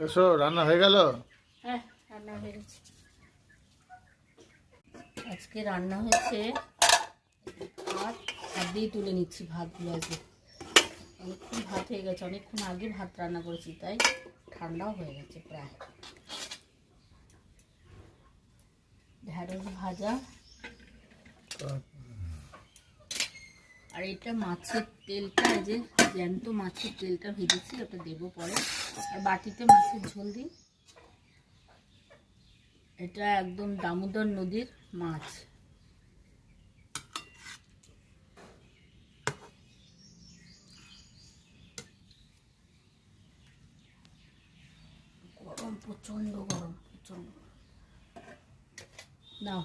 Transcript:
এসো, রান্না হয়ে গেল? হ্যাঁ, রান্না হয়ে গেছে। আজকে রান্না হয়েছে ভাত, হাত দিয়ে তুলে নিচ্ছি ভাতগুলো। আজকে অনেকক্ষণ ভাত হয়ে গেছে, অনেকক্ষণ আগে ভাত রান্না করেছি, তাই ঠান্ডাও হয়ে গেছে প্রায়। ঢেঁড়স ভাজা, আর এটা মাছের তেলটা, এই যে জ্যান্ত মাছের তেলটা ভেজেছি, ওটা দেবো পরে। আর বাটিতে মাছের ঝোল দিই। এটা একদম দামোদর নদীর মাছ। গরম, প্রচন্ড গরম, প্রচন্ড। নাও।